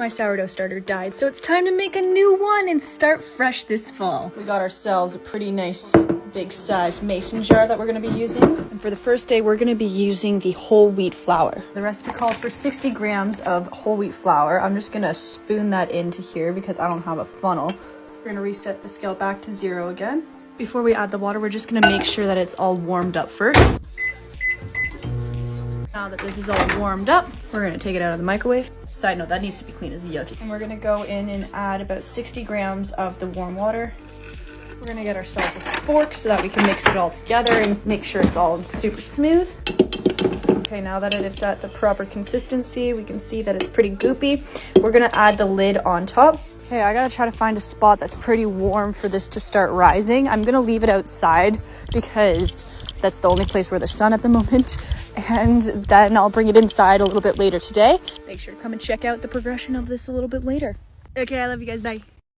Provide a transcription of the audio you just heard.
My sourdough starter died, so it's time to make a new one and start fresh this fall. We got ourselves a pretty nice big sized mason jar that we're going to be using. And for the first day, we're going to be using the whole wheat flour. The recipe calls for 60 grams of whole wheat flour. I'm just going to spoon that into here because I don't have a funnel. We're going to reset the scale back to 0 again. Before we add the water, we're just going to make sure that it's all warmed up first. Now that this is all warmed up, we're going to take it out of the microwave. Side note, that needs to be clean as yucky. And we're going to go in and add about 60 grams of the warm water. We're going to get ourselves a fork so that we can mix it all together and make sure it's all super smooth. Okay, now that it's at the proper consistency, we can see that it's pretty goopy. We're going to add the lid on top. Okay, I gotta try to find a spot that's pretty warm for this to start rising. I'm gonna leave it outside because that's the only place where there's sun at the moment. And then I'll bring it inside a little bit later today. Make sure to come and check out the progression of this a little bit later. Okay, I love you guys, bye.